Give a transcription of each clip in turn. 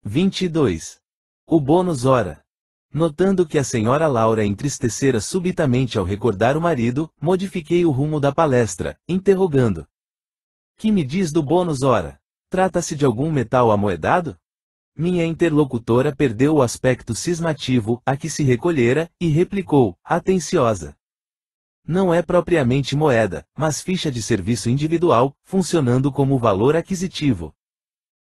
22. O bônus hora. Notando que a senhora Laura entristecera subitamente ao recordar o marido, modifiquei o rumo da palestra, interrogando. Que me diz do bônus hora? Trata-se de algum metal amoedado? Minha interlocutora perdeu o aspecto cismativo a que se recolhera, e replicou, atenciosa. Não é propriamente moeda, mas ficha de serviço individual, funcionando como valor aquisitivo.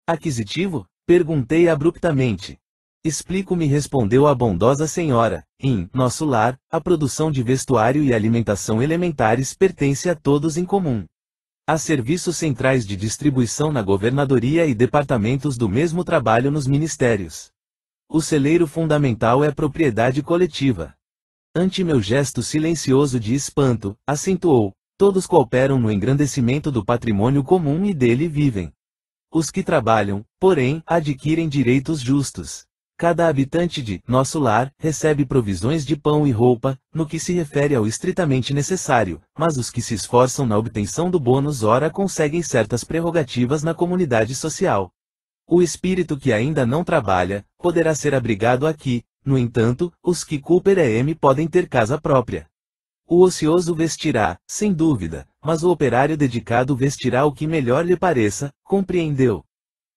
Aquisitivo? Perguntei abruptamente. Explico-me, respondeu a bondosa senhora. Em nosso lar, a produção de vestuário e alimentação elementares pertence a todos em comum. Há serviços centrais de distribuição na governadoria e departamentos do mesmo trabalho nos ministérios. O celeiro fundamental é propriedade coletiva. Ante meu gesto silencioso de espanto, acentuou, todos cooperam no engrandecimento do patrimônio comum e dele vivem. Os que trabalham, porém, adquirem direitos justos. Cada habitante de nosso lar recebe provisões de pão e roupa, no que se refere ao estritamente necessário, mas os que se esforçam na obtenção do bônus hora conseguem certas prerrogativas na comunidade social. O espírito que ainda não trabalha, poderá ser abrigado aqui, no entanto, os que cooperem podem ter casa própria. O ocioso vestirá, sem dúvida, mas o operário dedicado vestirá o que melhor lhe pareça, compreendeu?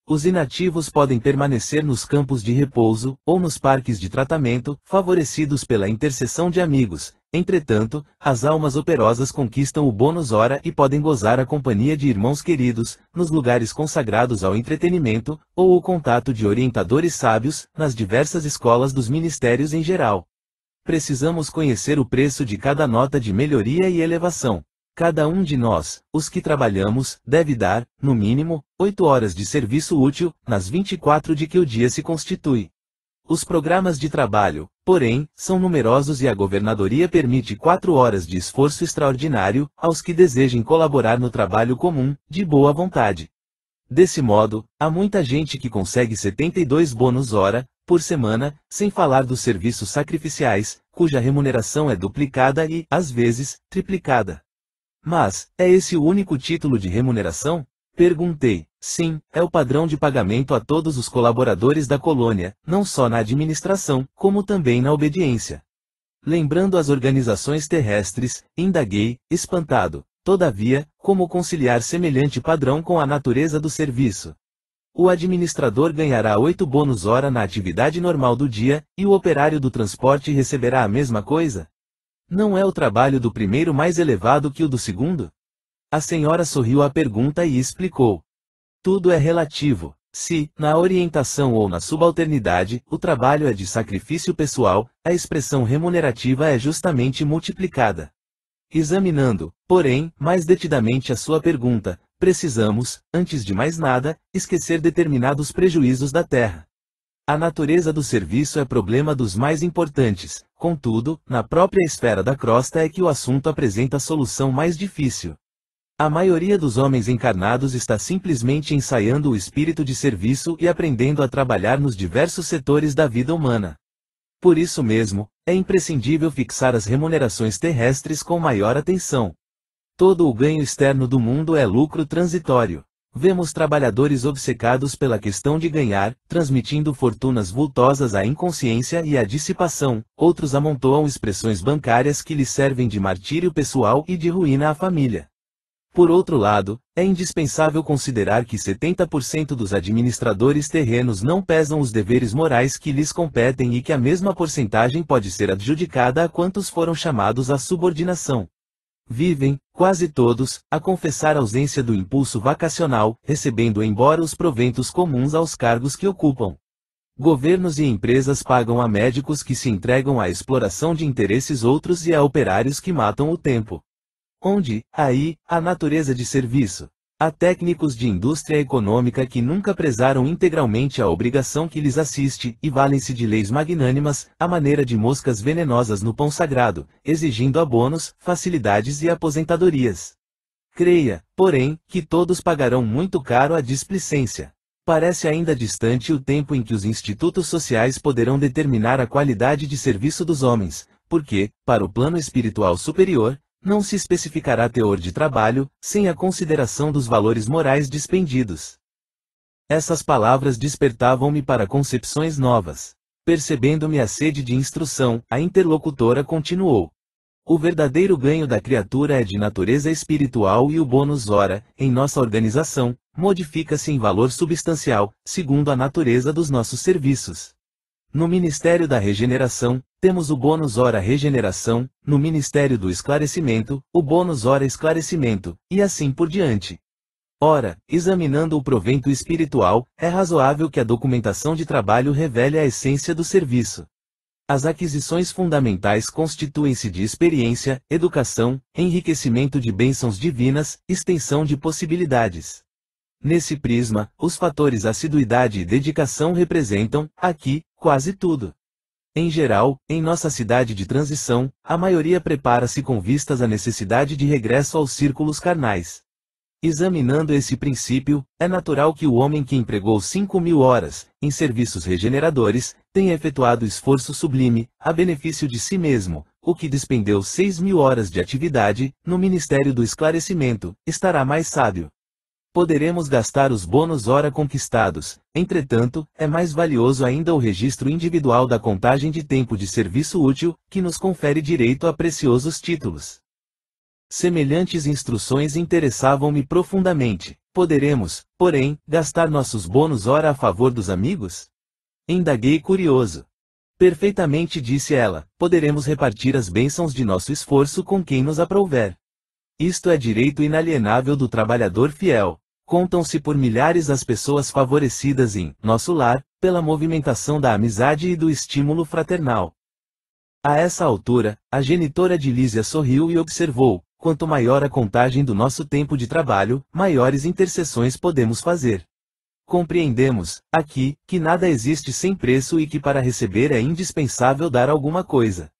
Os inativos podem permanecer nos campos de repouso, ou nos parques de tratamento, favorecidos pela intercessão de amigos. Entretanto, as almas operosas conquistam o bônus hora e podem gozar a companhia de irmãos queridos, nos lugares consagrados ao entretenimento, ou o contato de orientadores sábios, nas diversas escolas dos ministérios em geral. Precisamos conhecer o preço de cada nota de melhoria e elevação. Cada um de nós, os que trabalhamos, deve dar, no mínimo, 8 horas de serviço útil, nas 24 de que o dia se constitui. Os programas de trabalho, porém, são numerosos e a governadoria permite 4 horas de esforço extraordinário, aos que desejem colaborar no trabalho comum, de boa vontade. Desse modo, há muita gente que consegue 72 bônus hora, por semana, sem falar dos serviços sacrificiais, cuja remuneração é duplicada e, às vezes, triplicada. Mas, é esse o único título de remuneração? Perguntei. Sim, é o padrão de pagamento a todos os colaboradores da colônia, não só na administração, como também na obediência. Lembrando as organizações terrestres, indaguei, espantado. Todavia, como conciliar semelhante padrão com a natureza do serviço? O administrador ganhará 8 bônus hora na atividade normal do dia, e o operário do transporte receberá a mesma coisa? Não é o trabalho do primeiro mais elevado que o do segundo? A senhora sorriu à pergunta e explicou. Tudo é relativo. Se, na orientação ou na subalternidade, o trabalho é de sacrifício pessoal, a expressão remunerativa é justamente multiplicada. Examinando, porém, mais detidamente a sua pergunta, precisamos, antes de mais nada, esquecer determinados prejuízos da terra. A natureza do serviço é problema dos mais importantes, contudo, na própria esfera da crosta é que o assunto apresenta a solução mais difícil. A maioria dos homens encarnados está simplesmente ensaiando o espírito de serviço e aprendendo a trabalhar nos diversos setores da vida humana. Por isso mesmo, é imprescindível fixar as remunerações terrestres com maior atenção. Todo o ganho externo do mundo é lucro transitório. Vemos trabalhadores obcecados pela questão de ganhar, transmitindo fortunas vultosas à inconsciência e à dissipação, outros amontoam expressões bancárias que lhes servem de martírio pessoal e de ruína à família. Por outro lado, é indispensável considerar que 70% dos administradores terrenos não pesam os deveres morais que lhes competem e que a mesma porcentagem pode ser adjudicada a quantos foram chamados à subordinação. Vivem, quase todos, a confessar ausência do impulso vacacional, recebendo embora os proventos comuns aos cargos que ocupam. Governos e empresas pagam a médicos que se entregam à exploração de interesses outros e a operários que matam o tempo. Onde, aí, a natureza de serviço? Há técnicos de indústria econômica que nunca prezaram integralmente a obrigação que lhes assiste, e valem-se de leis magnânimas, à maneira de moscas venenosas no pão sagrado, exigindo abonos, facilidades e aposentadorias. Creia, porém, que todos pagarão muito caro a displicência. Parece ainda distante o tempo em que os institutos sociais poderão determinar a qualidade de serviço dos homens, porque, para o plano espiritual superior, não se especificará teor de trabalho, sem a consideração dos valores morais dispendidos. Essas palavras despertavam-me para concepções novas. Percebendo-me a sede de instrução, a interlocutora continuou. O verdadeiro ganho da criatura é de natureza espiritual e o bônus ora, em nossa organização, modifica-se em valor substancial, segundo a natureza dos nossos serviços. No Ministério da Regeneração, temos o bônus ora regeneração, no Ministério do Esclarecimento, o bônus ora esclarecimento, e assim por diante. Ora, examinando o provento espiritual, é razoável que a documentação de trabalho revele a essência do serviço. As aquisições fundamentais constituem-se de experiência, educação, enriquecimento de bênçãos divinas, extensão de possibilidades. Nesse prisma, os fatores assiduidade e dedicação representam, aqui, quase tudo. Em geral, em nossa cidade de transição, a maioria prepara-se com vistas à necessidade de regresso aos círculos carnais. Examinando esse princípio, é natural que o homem que empregou 5.000 horas, em serviços regeneradores, tenha efetuado esforço sublime, a benefício de si mesmo, o que despendeu 6.000 horas de atividade, no Ministério do Esclarecimento, estará mais sábio. Poderemos gastar os bônus hora conquistados, entretanto, é mais valioso ainda o registro individual da contagem de tempo de serviço útil, que nos confere direito a preciosos títulos. Semelhantes instruções interessavam-me profundamente. Poderemos, porém, gastar nossos bônus hora a favor dos amigos? Indaguei curioso. Perfeitamente, disse ela, poderemos repartir as bênçãos de nosso esforço com quem nos aprouver. Isto é direito inalienável do trabalhador fiel. Contam-se por milhares as pessoas favorecidas em nosso lar, pela movimentação da amizade e do estímulo fraternal. A essa altura, a genitora de Lísia sorriu e observou: quanto maior a contagem do nosso tempo de trabalho, maiores intercessões podemos fazer. Compreendemos, aqui, que nada existe sem preço e que para receber é indispensável dar alguma coisa.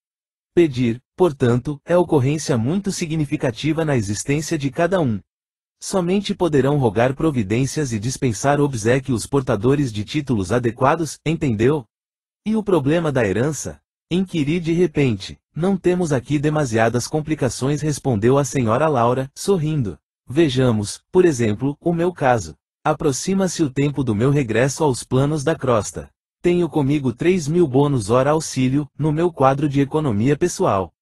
Pedir, portanto, é ocorrência muito significativa na existência de cada um. Somente poderão rogar providências e dispensar obséquio os portadores de títulos adequados, entendeu? E o problema da herança? Inquiri de repente. Não temos aqui demasiadas complicações, respondeu a senhora Laura, sorrindo. Vejamos, por exemplo, o meu caso. Aproxima-se o tempo do meu regresso aos planos da crosta. Tenho comigo 3.000 bônus hora auxílio, no meu quadro de economia pessoal.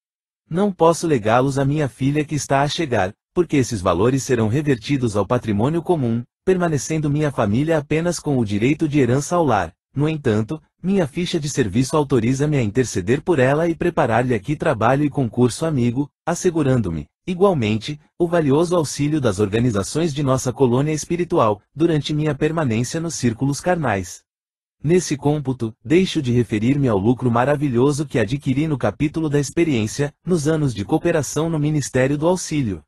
Não posso legá-los à minha filha que está a chegar, porque esses valores serão revertidos ao patrimônio comum, permanecendo minha família apenas com o direito de herança ao lar. No entanto, minha ficha de serviço autoriza-me a interceder por ela e preparar-lhe aqui trabalho e concurso amigo, assegurando-me, igualmente, o valioso auxílio das organizações de nossa colônia espiritual, durante minha permanência nos círculos carnais. Nesse cômputo, deixo de referir-me ao lucro maravilhoso que adquiri no capítulo da experiência, nos anos de cooperação no Ministério do Auxílio.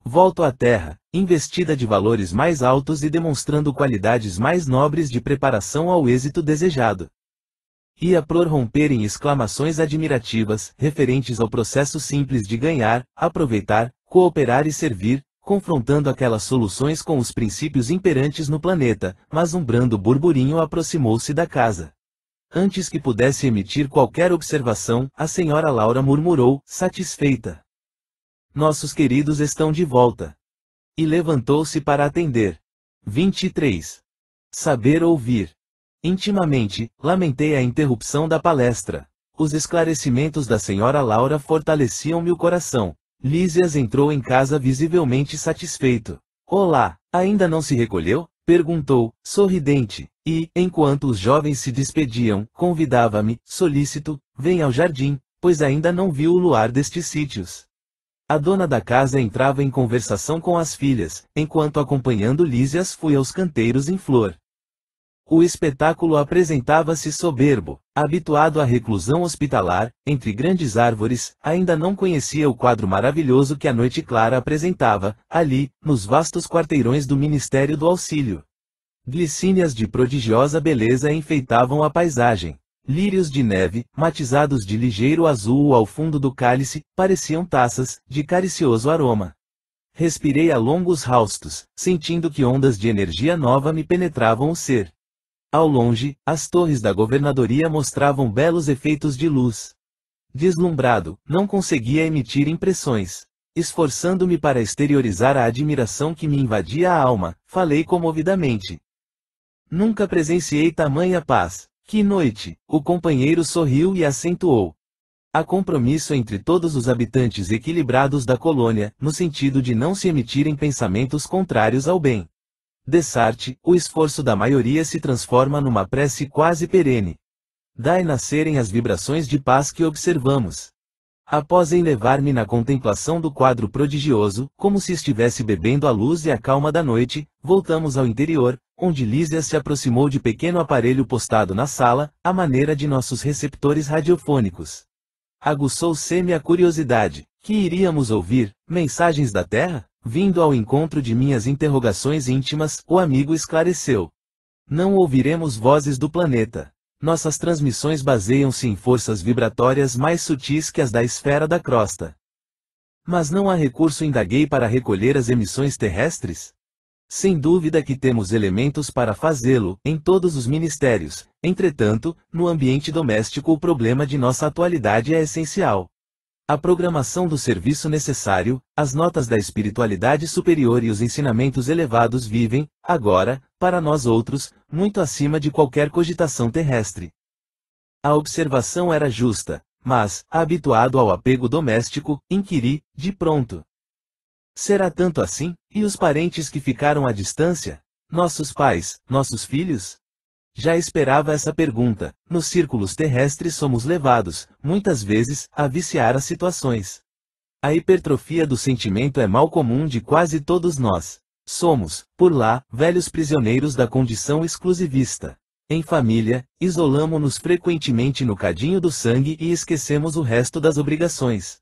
Volto à Terra, investida de valores mais altos e demonstrando qualidades mais nobres de preparação ao êxito desejado. Ia prorromper em exclamações admirativas, referentes ao processo simples de ganhar, aproveitar, cooperar e servir, confrontando aquelas soluções com os princípios imperantes no planeta, mas um brando burburinho aproximou-se da casa. Antes que pudesse emitir qualquer observação, a senhora Laura murmurou, satisfeita: nossos queridos estão de volta. E levantou-se para atender. 23. Saber ouvir. Intimamente, lamentei a interrupção da palestra. Os esclarecimentos da senhora Laura fortaleciam-me o coração. Lísias entrou em casa visivelmente satisfeito. Olá, ainda não se recolheu? Perguntou, sorridente, e, enquanto os jovens se despediam, convidava-me, solícito, venha ao jardim, pois ainda não viu o luar destes sítios. A dona da casa entrava em conversação com as filhas, enquanto acompanhando Lísias fui aos canteiros em flor. O espetáculo apresentava-se soberbo. Habituado à reclusão hospitalar, entre grandes árvores, ainda não conhecia o quadro maravilhoso que a noite clara apresentava, ali, nos vastos quarteirões do Ministério do Auxílio. Glicínias de prodigiosa beleza enfeitavam a paisagem. Lírios de neve, matizados de ligeiro azul ao fundo do cálice, pareciam taças, de caricioso aroma. Respirei a longos haustos, sentindo que ondas de energia nova me penetravam o ser. Ao longe, as torres da governadoria mostravam belos efeitos de luz. Deslumbrado, não conseguia emitir impressões. Esforçando-me para exteriorizar a admiração que me invadia a alma, falei comovidamente. Nunca presenciei tamanha paz. Que noite! O companheiro sorriu e acentuou. Há compromisso entre todos os habitantes equilibrados da colônia, no sentido de não se emitirem pensamentos contrários ao bem. Dessarte, o esforço da maioria se transforma numa prece quase perene. Dai nascerem as vibrações de paz que observamos. Após enlevar-me na contemplação do quadro prodigioso, como se estivesse bebendo a luz e a calma da noite, voltamos ao interior, onde Lísia se aproximou de pequeno aparelho postado na sala, à maneira de nossos receptores radiofônicos. Aguçou-se-me a curiosidade. Que iríamos ouvir? Mensagens da Terra? Vindo ao encontro de minhas interrogações íntimas, o amigo esclareceu. Não ouviremos vozes do planeta. Nossas transmissões baseiam-se em forças vibratórias mais sutis que as da esfera da crosta. Mas não há recurso, indaguei, para recolher as emissões terrestres? Sem dúvida que temos elementos para fazê-lo, em todos os ministérios. Entretanto, no ambiente doméstico o problema de nossa atualidade é essencial. A programação do serviço necessário, as notas da espiritualidade superior e os ensinamentos elevados vivem, agora, para nós outros, muito acima de qualquer cogitação terrestre. A observação era justa, mas, habituado ao apego doméstico, inquiri, de pronto. Será tanto assim? E os parentes que ficaram à distância? Nossos pais, nossos filhos? Já esperava essa pergunta. Nos círculos terrestres somos levados, muitas vezes, a viciar as situações. A hipertrofia do sentimento é mal comum de quase todos nós. Somos, por lá, velhos prisioneiros da condição exclusivista. Em família, isolamo-nos frequentemente no cadinho do sangue e esquecemos o resto das obrigações.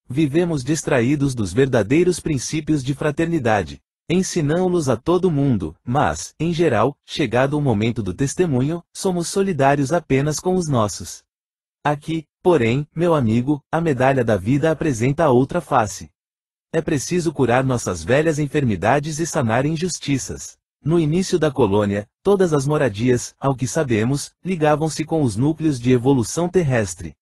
Vivemos distraídos dos verdadeiros princípios de fraternidade. Ensinamo-los a todo mundo, mas, em geral, chegado o momento do testemunho, somos solidários apenas com os nossos. Aqui, porém, meu amigo, a medalha da vida apresenta a outra face. É preciso curar nossas velhas enfermidades e sanar injustiças. No início da colônia, todas as moradias, ao que sabemos, ligavam-se com os núcleos de evolução terrestre.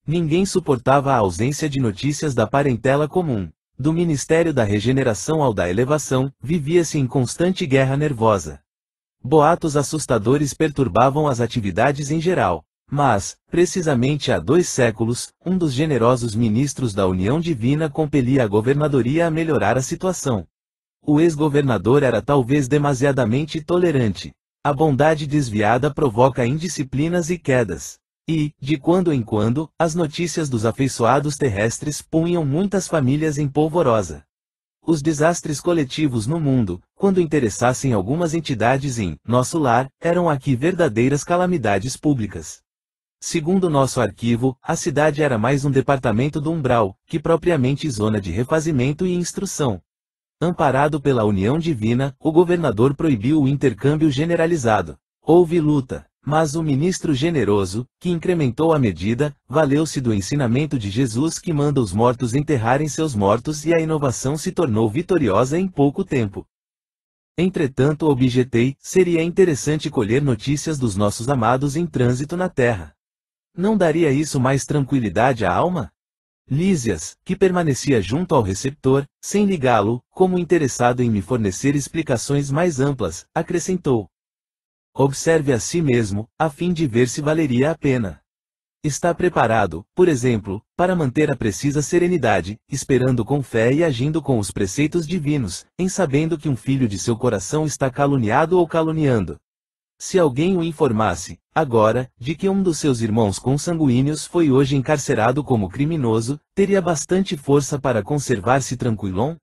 Ninguém suportava a ausência de notícias da parentela comum. Do Ministério da Regeneração ao da Elevação, vivia-se em constante guerra nervosa. Boatos assustadores perturbavam as atividades em geral. Mas, precisamente há 2 séculos, um dos generosos ministros da União Divina compelia a governadoria a melhorar a situação. O ex-governador era talvez demasiadamente tolerante. A bondade desviada provoca indisciplinas e quedas. E, de quando em quando, as notícias dos afeiçoados terrestres punham muitas famílias em polvorosa. Os desastres coletivos no mundo, quando interessassem algumas entidades em nosso lar, eram aqui verdadeiras calamidades públicas. Segundo nosso arquivo, a cidade era mais um departamento do umbral, que propriamente zona de refazimento e instrução. Amparado pela União Divina, o governador proibiu o intercâmbio generalizado. Houve luta. Mas o ministro generoso, que incrementou a medida, valeu-se do ensinamento de Jesus que manda os mortos enterrarem seus mortos e a inovação se tornou vitoriosa em pouco tempo. Entretanto, objetei, seria interessante colher notícias dos nossos amados em trânsito na Terra. Não daria isso mais tranquilidade à alma? Lísias, que permanecia junto ao receptor, sem ligá-lo, como interessado em me fornecer explicações mais amplas, acrescentou. Observe a si mesmo, a fim de ver se valeria a pena. Está preparado, por exemplo, para manter a precisa serenidade, esperando com fé e agindo com os preceitos divinos, em sabendo que um filho de seu coração está caluniado ou caluniando. Se alguém o informasse, agora, de que um dos seus irmãos consanguíneos foi hoje encarcerado como criminoso, teria bastante força para conservar-se tranquilão?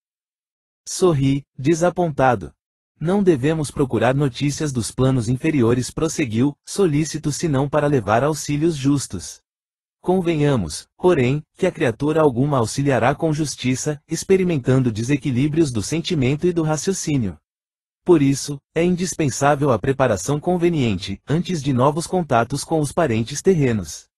Sorri, desapontado. Não devemos procurar notícias dos planos inferiores, prosseguiu, solícito senão para levar auxílios justos. Convenhamos, porém, que a criatura alguma auxiliará com justiça, experimentando desequilíbrios do sentimento e do raciocínio. Por isso, é indispensável a preparação conveniente, antes de novos contatos com os parentes terrenos.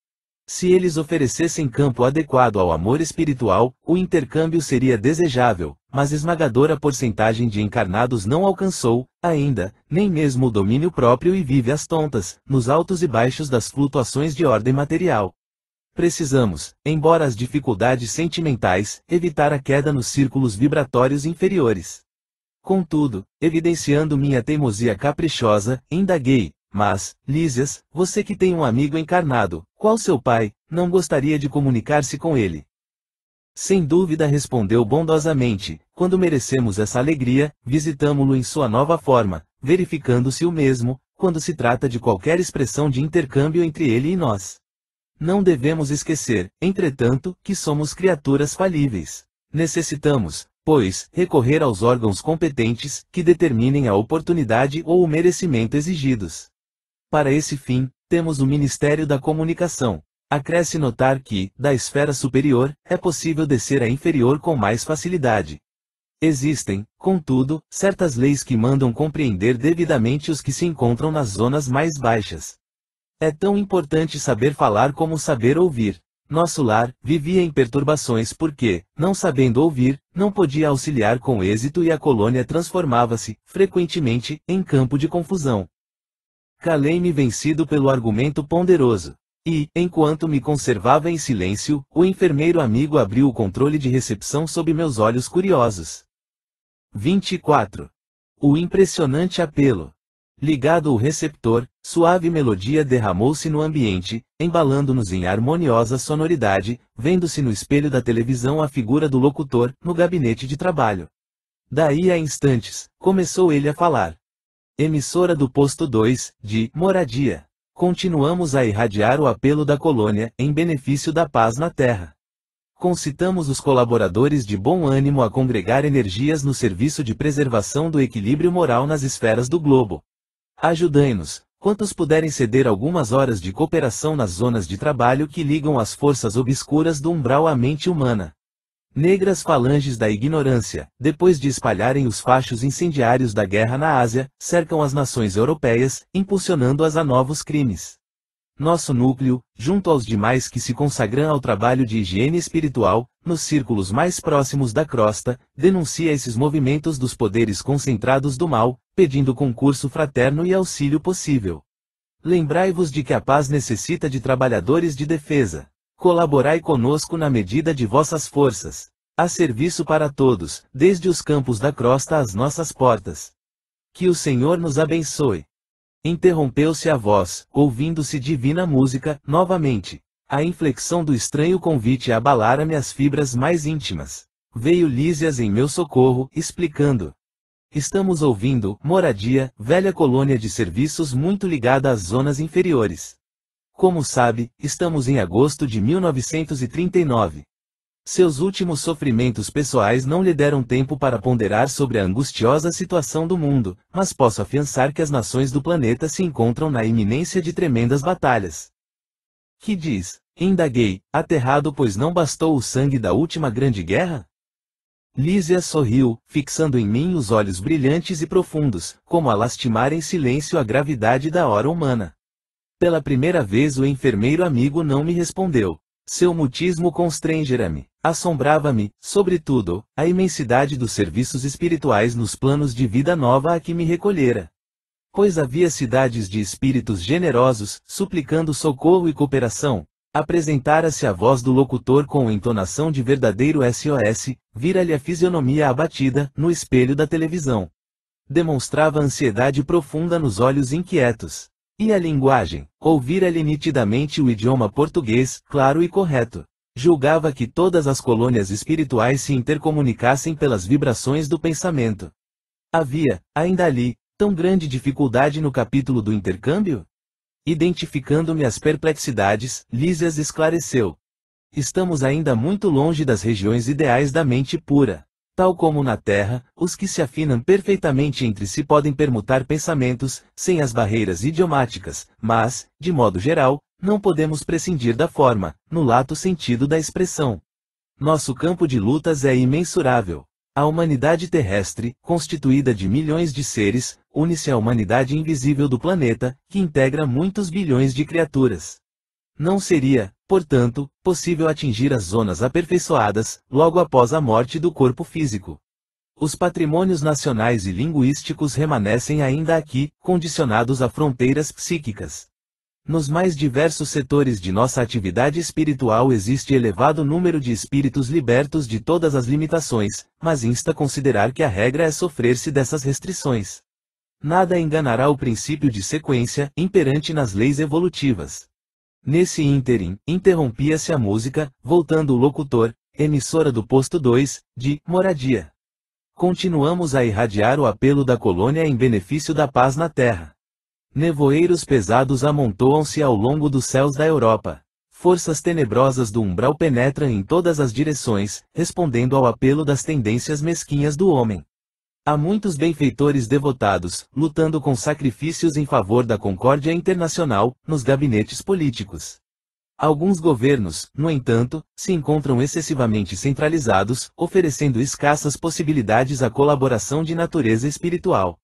Se eles oferecessem campo adequado ao amor espiritual, o intercâmbio seria desejável, mas esmagadora porcentagem de encarnados não alcançou, ainda, nem mesmo o domínio próprio e vive às tontas, nos altos e baixos das flutuações de ordem material. Precisamos, embora as dificuldades sentimentais, evitar a queda nos círculos vibratórios inferiores. Contudo, evidenciando minha teimosia caprichosa, indaguei: mas, Lísias, você que tem um amigo encarnado, qual seu pai, não gostaria de comunicar-se com ele? Sem dúvida, respondeu bondosamente, quando merecemos essa alegria, visitamo-lo em sua nova forma, verificando-se o mesmo, quando se trata de qualquer expressão de intercâmbio entre ele e nós. Não devemos esquecer, entretanto, que somos criaturas falíveis. Necessitamos, pois, recorrer aos órgãos competentes, que determinem a oportunidade ou o merecimento exigidos. Para esse fim, temos o Ministério da Comunicação. Acresce notar que, da esfera superior, é possível descer à inferior com mais facilidade. Existem, contudo, certas leis que mandam compreender devidamente os que se encontram nas zonas mais baixas. É tão importante saber falar como saber ouvir. Nosso lar vivia em perturbações porque, não sabendo ouvir, não podia auxiliar com êxito e a colônia transformava-se, frequentemente, em campo de confusão. Calei-me vencido pelo argumento ponderoso. E, enquanto me conservava em silêncio, o enfermeiro amigo abriu o controle de recepção sob meus olhos curiosos. 24. O impressionante apelo. Ligado o receptor, suave melodia derramou-se no ambiente, embalando-nos em harmoniosa sonoridade, vendo-se no espelho da televisão a figura do locutor, no gabinete de trabalho. Daí a instantes, começou ele a falar. Emissora do posto 2, de Moradia. Continuamos a irradiar o apelo da colônia, em benefício da paz na Terra. Concitamos os colaboradores de bom ânimo a congregar energias no serviço de preservação do equilíbrio moral nas esferas do globo. Ajudai-nos, quantos puderem ceder algumas horas de cooperação nas zonas de trabalho que ligam as forças obscuras do umbral à mente humana. Negras falanges da ignorância, depois de espalharem os fachos incendiários da guerra na Ásia, cercam as nações europeias, impulsionando-as a novos crimes. Nosso núcleo, junto aos demais que se consagram ao trabalho de higiene espiritual, nos círculos mais próximos da crosta, denuncia esses movimentos dos poderes concentrados do mal, pedindo concurso fraterno e auxílio possível. Lembrai-vos de que a paz necessita de trabalhadores de defesa. Colaborai conosco na medida de vossas forças. Há serviço para todos, desde os campos da crosta às nossas portas. Que o Senhor nos abençoe. Interrompeu-se a voz, ouvindo-se divina música, novamente. A inflexão do estranho convite abalara-me as fibras mais íntimas. Veio Lísias em meu socorro, explicando. Estamos ouvindo, Moradia, velha colônia de serviços muito ligada às zonas inferiores. Como sabe, estamos em agosto de 1939. Seus últimos sofrimentos pessoais não lhe deram tempo para ponderar sobre a angustiosa situação do mundo, mas posso afiançar que as nações do planeta se encontram na iminência de tremendas batalhas. Que diz? Indaguei, aterrado, pois não bastou o sangue da última grande guerra? Lísia sorriu, fixando em mim os olhos brilhantes e profundos, como a lastimar em silêncio a gravidade da hora humana. Pela primeira vez o enfermeiro amigo não me respondeu. Seu mutismo constrangera-me. Assombrava-me, sobretudo, a imensidade dos serviços espirituais nos planos de vida nova a que me recolhera. Pois havia cidades de espíritos generosos, suplicando socorro e cooperação. Apresentara-se a voz do locutor com entonação de verdadeiro SOS, vira-lhe a fisionomia abatida, no espelho da televisão. Demonstrava ansiedade profunda nos olhos inquietos. E a linguagem, ouvira-lhe nitidamente o idioma português, claro e correto. Julgava que todas as colônias espirituais se intercomunicassem pelas vibrações do pensamento. Havia, ainda ali, tão grande dificuldade no capítulo do intercâmbio? Identificando-me as perplexidades, Lísias esclareceu. Estamos ainda muito longe das regiões ideais da mente pura. Tal como na Terra, os que se afinam perfeitamente entre si podem permutar pensamentos, sem as barreiras idiomáticas, mas, de modo geral, não podemos prescindir da forma, no lato sentido da expressão. Nosso campo de lutas é imensurável. A humanidade terrestre, constituída de milhões de seres, une-se à humanidade invisível do planeta, que integra muitos bilhões de criaturas. Não seria, portanto, possível atingir as zonas aperfeiçoadas, logo após a morte do corpo físico. Os patrimônios nacionais e linguísticos remanescem ainda aqui, condicionados a fronteiras psíquicas. Nos mais diversos setores de nossa atividade espiritual existe elevado número de espíritos libertos de todas as limitações, mas insta considerar que a regra é sofrer-se dessas restrições. Nada enganará o princípio de sequência, imperante nas leis evolutivas. Nesse ínterim, interrompia-se a música, voltando o locutor, emissora do posto 2, de moradia. Continuamos a irradiar o apelo da colônia em benefício da paz na Terra. Nevoeiros pesados amontoam-se ao longo dos céus da Europa. Forças tenebrosas do umbral penetram em todas as direções, respondendo ao apelo das tendências mesquinhas do homem. Há muitos benfeitores devotados, lutando com sacrifícios em favor da concórdia internacional, nos gabinetes políticos. Alguns governos, no entanto, se encontram excessivamente centralizados, oferecendo escassas possibilidades à colaboração de natureza espiritual.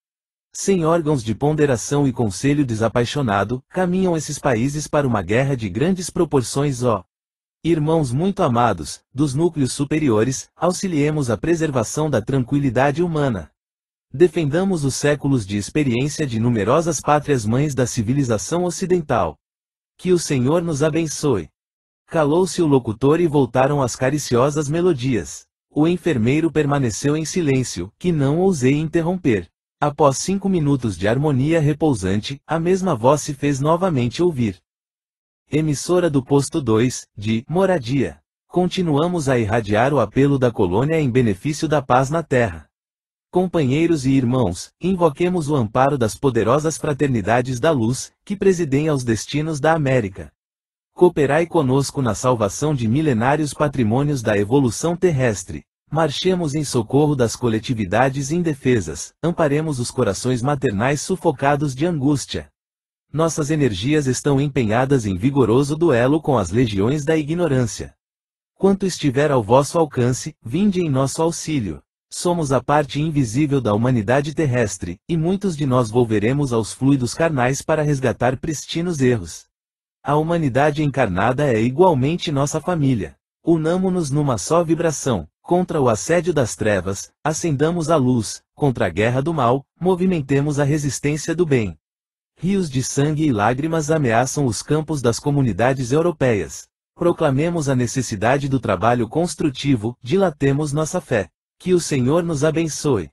Sem órgãos de ponderação e conselho desapaixonado, caminham esses países para uma guerra de grandes proporções. Irmãos muito amados, dos núcleos superiores, auxiliemos a preservação da tranquilidade humana. Defendamos os séculos de experiência de numerosas pátrias-mães da civilização ocidental. Que o Senhor nos abençoe. Calou-se o locutor e voltaram as cariciosas melodias. O enfermeiro permaneceu em silêncio, que não ousei interromper. Após 5 minutos de harmonia repousante, a mesma voz se fez novamente ouvir. Emissora do posto 2, de moradia. Continuamos a irradiar o apelo da colônia em benefício da paz na Terra. Companheiros e irmãos, invoquemos o amparo das poderosas fraternidades da luz, que presidem aos destinos da América. Cooperai conosco na salvação de milenários patrimônios da evolução terrestre. Marchemos em socorro das coletividades indefesas, amparemos os corações maternais sufocados de angústia. Nossas energias estão empenhadas em vigoroso duelo com as legiões da ignorância. Quanto estiver ao vosso alcance, vinde em nosso auxílio. Somos a parte invisível da humanidade terrestre, e muitos de nós volveremos aos fluidos carnais para resgatar pristinos erros. A humanidade encarnada é igualmente nossa família. Unamo-nos numa só vibração. Contra o assédio das trevas, acendamos a luz, contra a guerra do mal, movimentemos a resistência do bem. Rios de sangue e lágrimas ameaçam os campos das comunidades europeias. Proclamemos a necessidade do trabalho construtivo, dilatemos nossa fé. Que o Senhor nos abençoe.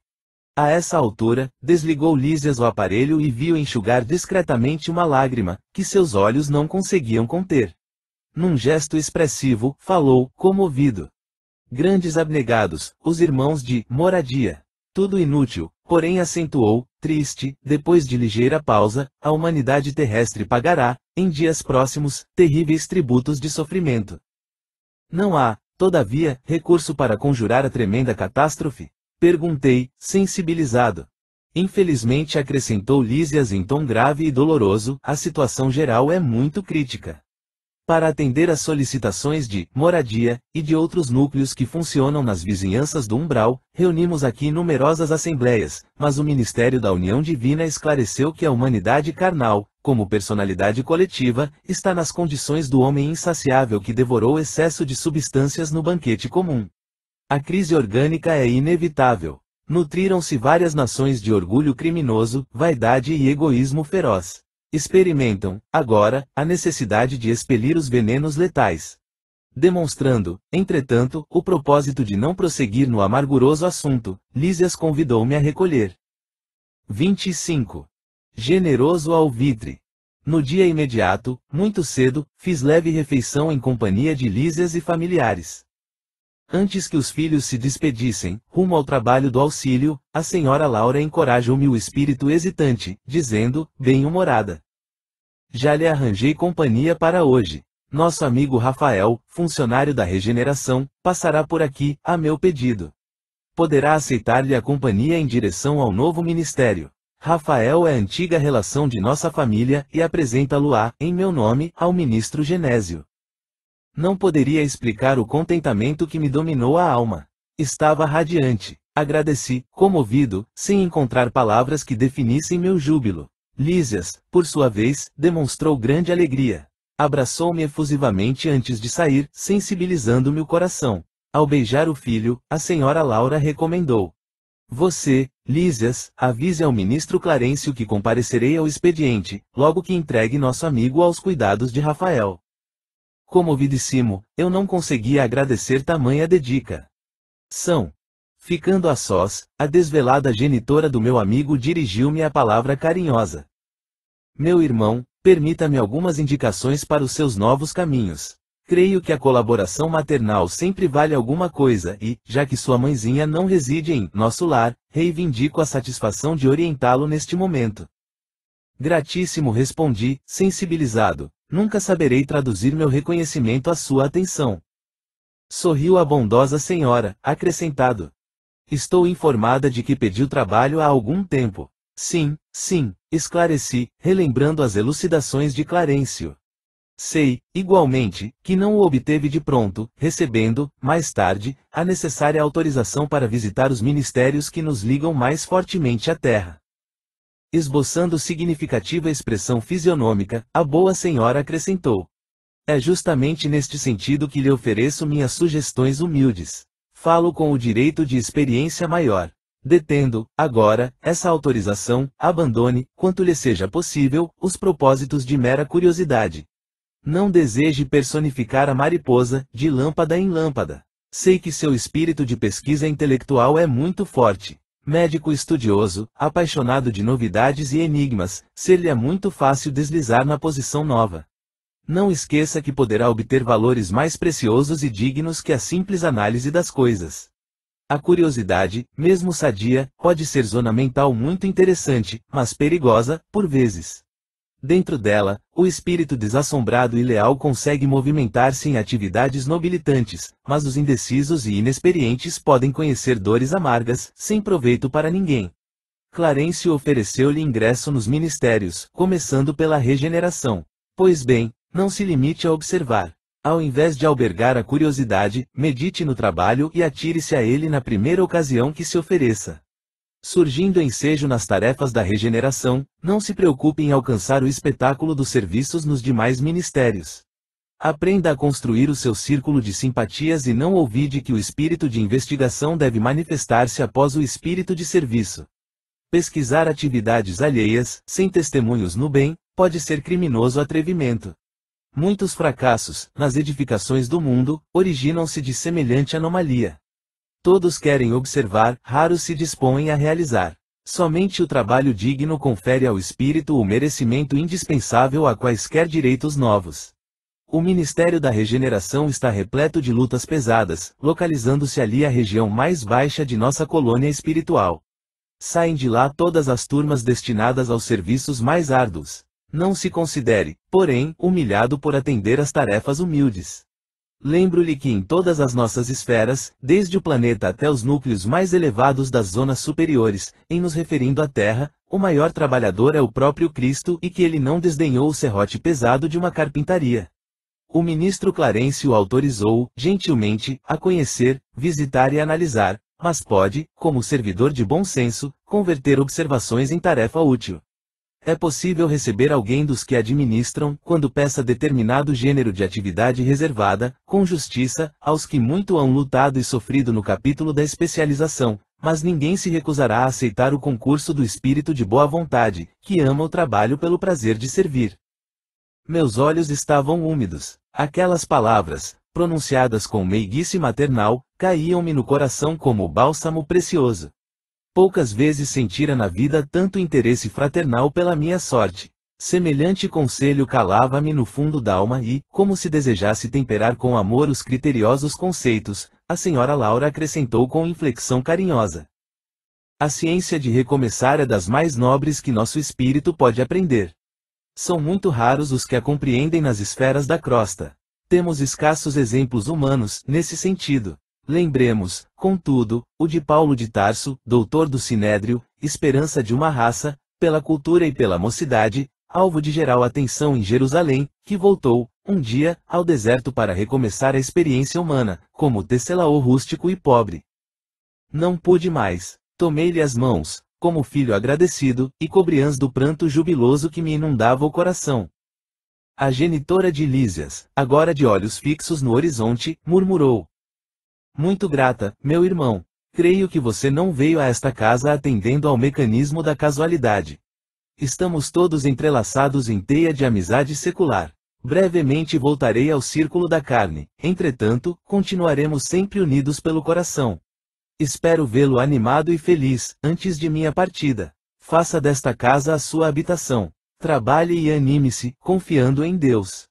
A essa altura, desligou Lísias o aparelho e viu enxugar discretamente uma lágrima, que seus olhos não conseguiam conter. Num gesto expressivo, falou, comovido. Grandes abnegados, os irmãos de moradia. Tudo inútil, porém acentuou, triste, depois de ligeira pausa, a humanidade terrestre pagará, em dias próximos, terríveis tributos de sofrimento. Não há, todavia, recurso para conjurar a tremenda catástrofe? Perguntei, sensibilizado. Infelizmente, acrescentou Lísias em tom grave e doloroso, a situação geral é muito crítica. Para atender às solicitações de moradia e de outros núcleos que funcionam nas vizinhanças do umbral, reunimos aqui numerosas assembleias, mas o Ministério da União Divina esclareceu que a humanidade carnal, como personalidade coletiva, está nas condições do homem insaciável que devorou excesso de substâncias no banquete comum. A crise orgânica é inevitável. Nutriram-se várias nações de orgulho criminoso, vaidade e egoísmo feroz. Experimentam, agora, a necessidade de expelir os venenos letais. Demonstrando, entretanto, o propósito de não prosseguir no amarguroso assunto, Lísias convidou-me a recolher. 25. Generoso alvitre. No dia imediato, muito cedo, fiz leve refeição em companhia de Lísias e familiares. Antes que os filhos se despedissem, rumo ao trabalho do auxílio, a senhora Laura encorajou-me o espírito hesitante, dizendo, bem-humorada. Já lhe arranjei companhia para hoje. Nosso amigo Rafael, funcionário da regeneração, passará por aqui, a meu pedido. Poderá aceitar-lhe a companhia em direção ao novo ministério. Rafael é antiga relação de nossa família e apresenta-lo-á, em meu nome, ao ministro Genésio. Não poderia explicar o contentamento que me dominou a alma. Estava radiante. Agradeci, comovido, sem encontrar palavras que definissem meu júbilo. Lísias, por sua vez, demonstrou grande alegria. Abraçou-me efusivamente antes de sair, sensibilizando-me o coração. Ao beijar o filho, a senhora Laura recomendou. Você, Lísias, avise ao ministro Clarencio que comparecerei ao expediente, logo que entregue nosso amigo aos cuidados de Rafael. Comovidíssimo, eu não conseguia agradecer tamanha dedicação. Ficando a sós, a desvelada genitora do meu amigo dirigiu-me a palavra carinhosa. Meu irmão, permita-me algumas indicações para os seus novos caminhos. Creio que a colaboração maternal sempre vale alguma coisa e, já que sua mãezinha não reside em nosso lar, reivindico a satisfação de orientá-lo neste momento. Gratíssimo, respondi, sensibilizado. Nunca saberei traduzir meu reconhecimento à sua atenção. Sorriu a bondosa senhora, acrescentado. Estou informada de que pediu trabalho há algum tempo. Sim, esclareci, relembrando as elucidações de Clarencio. Sei, igualmente, que não o obteve de pronto, recebendo, mais tarde, a necessária autorização para visitar os ministérios que nos ligam mais fortemente à terra. Esboçando significativa expressão fisionômica, a boa senhora acrescentou. É justamente neste sentido que lhe ofereço minhas sugestões humildes. Falo com o direito de experiência maior. Detendo, agora, essa autorização, abandone, quanto lhe seja possível, os propósitos de mera curiosidade. Não deseje personificar a mariposa, de lâmpada em lâmpada. Sei que seu espírito de pesquisa intelectual é muito forte. Médico estudioso, apaixonado de novidades e enigmas, ser-lhe é muito fácil deslizar na posição nova. Não esqueça que poderá obter valores mais preciosos e dignos que a simples análise das coisas. A curiosidade, mesmo sadia, pode ser zona mental muito interessante, mas perigosa, por vezes. Dentro dela, o espírito desassombrado e leal consegue movimentar-se em atividades nobilitantes, mas os indecisos e inexperientes podem conhecer dores amargas, sem proveito para ninguém. Clarencio ofereceu-lhe ingresso nos ministérios, começando pela regeneração. Pois bem, não se limite a observar. Ao invés de albergar a curiosidade, medite no trabalho e atire-se a ele na primeira ocasião que se ofereça. Surgindo ensejo nas tarefas da regeneração, não se preocupe em alcançar o espetáculo dos serviços nos demais ministérios. Aprenda a construir o seu círculo de simpatias e não ouvide que o espírito de investigação deve manifestar-se após o espírito de serviço. Pesquisar atividades alheias, sem testemunhos no bem, pode ser criminoso atrevimento. Muitos fracassos, nas edificações do mundo, originam-se de semelhante anomalia. Todos querem observar, raros se dispõem a realizar. Somente o trabalho digno confere ao espírito o merecimento indispensável a quaisquer direitos novos. O Ministério da Regeneração está repleto de lutas pesadas, localizando-se ali a região mais baixa de nossa colônia espiritual. Saem de lá todas as turmas destinadas aos serviços mais árduos. Não se considere, porém, humilhado por atender às tarefas humildes. Lembro-lhe que em todas as nossas esferas, desde o planeta até os núcleos mais elevados das zonas superiores, em nos referindo à Terra, o maior trabalhador é o próprio Cristo e que ele não desdenhou o serrote pesado de uma carpintaria. O ministro Clarencio o autorizou, gentilmente, a conhecer, visitar e analisar, mas pode, como servidor de bom senso, converter observações em tarefa útil. É possível receber alguém dos que administram, quando peça determinado gênero de atividade reservada, com justiça, aos que muito hão lutado e sofrido no capítulo da especialização, mas ninguém se recusará a aceitar o concurso do espírito de boa vontade, que ama o trabalho pelo prazer de servir. Meus olhos estavam úmidos. Aquelas palavras, pronunciadas com meiguice maternal, caíam-me no coração como bálsamo precioso. Poucas vezes sentira na vida tanto interesse fraternal pela minha sorte. Semelhante conselho calava-me no fundo d'alma e, como se desejasse temperar com amor os criteriosos conceitos, a senhora Laura acrescentou com inflexão carinhosa. A ciência de recomeçar é das mais nobres que nosso espírito pode aprender. São muito raros os que a compreendem nas esferas da crosta. Temos escassos exemplos humanos, nesse sentido. Lembremos, contudo, o de Paulo de Tarso, doutor do Sinédrio, esperança de uma raça, pela cultura e pela mocidade, alvo de geral atenção em Jerusalém, que voltou, um dia, ao deserto para recomeçar a experiência humana, como Tesselaô rústico e pobre. Não pude mais. Tomei-lhe as mãos, como filho agradecido, e cobri-as do pranto jubiloso que me inundava o coração. A genitora de Lísias, agora de olhos fixos no horizonte, murmurou. Muito grata, meu irmão. Creio que você não veio a esta casa atendendo ao mecanismo da casualidade. Estamos todos entrelaçados em teia de amizade secular. Brevemente voltarei ao círculo da carne, entretanto, continuaremos sempre unidos pelo coração. Espero vê-lo animado e feliz, antes de minha partida. Faça desta casa a sua habitação. Trabalhe e anime-se, confiando em Deus.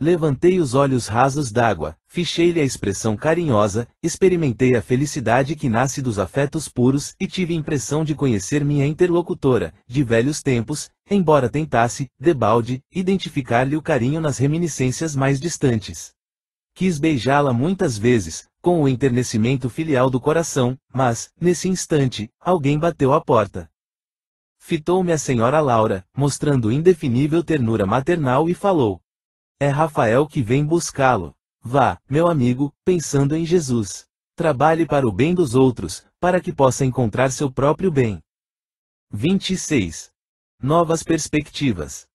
Levantei os olhos rasos d'água, fichei-lhe a expressão carinhosa, experimentei a felicidade que nasce dos afetos puros e tive impressão de conhecer minha interlocutora, de velhos tempos, embora tentasse, debalde, identificar-lhe o carinho nas reminiscências mais distantes. Quis beijá-la muitas vezes, com o enternecimento filial do coração, mas, nesse instante, alguém bateu à porta. Fitou-me a senhora Laura, mostrando indefinível ternura maternal e falou: "É Rafael que vem buscá-lo. Vá, meu amigo, pensando em Jesus. Trabalhe para o bem dos outros, para que possa encontrar seu próprio bem." 26. Novas perspectivas.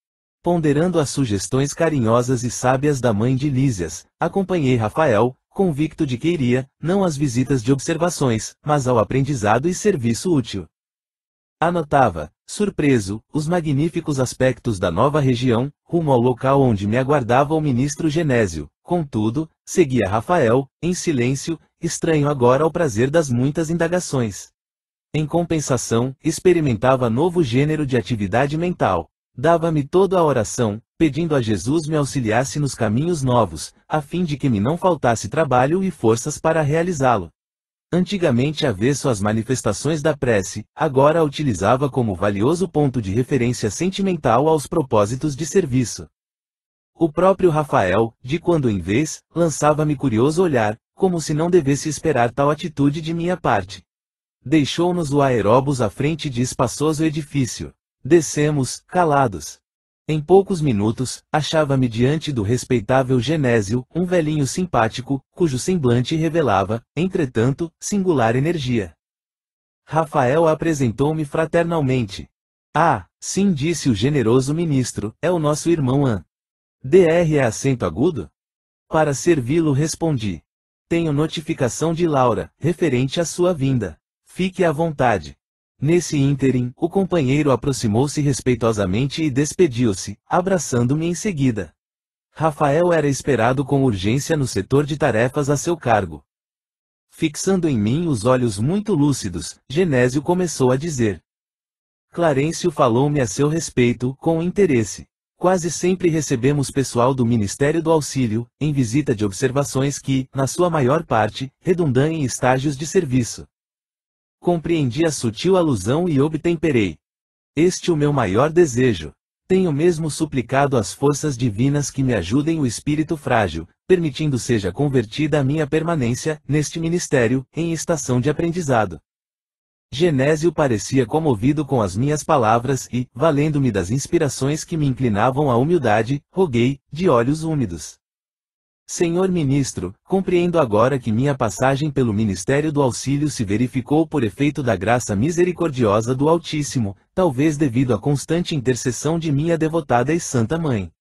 Ponderando as sugestões carinhosas e sábias da mãe de Lísias, acompanhei Rafael, convicto de que iria, não às visitas de observações, mas ao aprendizado e serviço útil. Anotava, surpreso, os magníficos aspectos da nova região, rumo ao local onde me aguardava o ministro Genésio. Contudo, seguia Rafael, em silêncio, estranho agora ao prazer das muitas indagações. Em compensação, experimentava novo gênero de atividade mental. Dava-me toda a oração, pedindo a Jesus me auxiliasse nos caminhos novos, a fim de que me não faltasse trabalho e forças para realizá-lo. Antigamente avesso às manifestações da prece, agora a utilizava como valioso ponto de referência sentimental aos propósitos de serviço. O próprio Rafael, de quando em vez, lançava-me curioso olhar, como se não devesse esperar tal atitude de minha parte. Deixou-nos o aeróbus à frente de espaçoso edifício. Descemos, calados. Em poucos minutos, achava-me diante do respeitável Genésio, um velhinho simpático, cujo semblante revelava, entretanto, singular energia. Rafael apresentou-me fraternalmente. "Ah, sim", disse o generoso ministro, "é o nosso irmão An. Dr. é acento agudo?" "Para servi-lo", respondi. "Tenho notificação de Laura, referente à sua vinda. Fique à vontade." Nesse ínterim, o companheiro aproximou-se respeitosamente e despediu-se, abraçando-me em seguida. Rafael era esperado com urgência no setor de tarefas a seu cargo. Fixando em mim os olhos muito lúcidos, Genésio começou a dizer: "Clarencio falou-me a seu respeito, com interesse. Quase sempre recebemos pessoal do Ministério do Auxílio, em visita de observações que, na sua maior parte, redundam em estágios de serviço." Compreendi a sutil alusão e obtemperei. "Este o meu maior desejo. Tenho mesmo suplicado às forças divinas que me ajudem o espírito frágil, permitindo seja convertida a minha permanência, neste ministério, em estação de aprendizado." Genésio parecia comovido com as minhas palavras e, valendo-me das inspirações que me inclinavam à humildade, roguei, de olhos úmidos: "Senhor ministro, compreendo agora que minha passagem pelo Ministério do Auxílio se verificou por efeito da graça misericordiosa do Altíssimo, talvez devido à constante intercessão de minha devotada e santa mãe.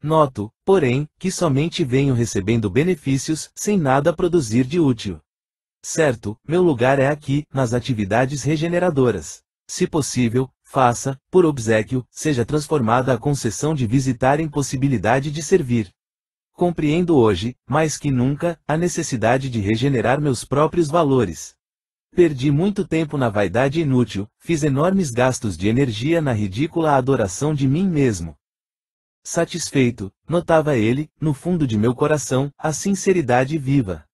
Noto, porém, que somente venho recebendo benefícios, sem nada produzir de útil. Certo, meu lugar é aqui, nas atividades regeneradoras. Se possível, faça, por obséquio, seja transformada a concessão de visitar em possibilidade de servir. Compreendo hoje, mais que nunca, a necessidade de regenerar meus próprios valores. Perdi muito tempo na vaidade inútil, fiz enormes gastos de energia na ridícula adoração de mim mesmo." Satisfeito, notava ele, no fundo de meu coração, a sinceridade viva.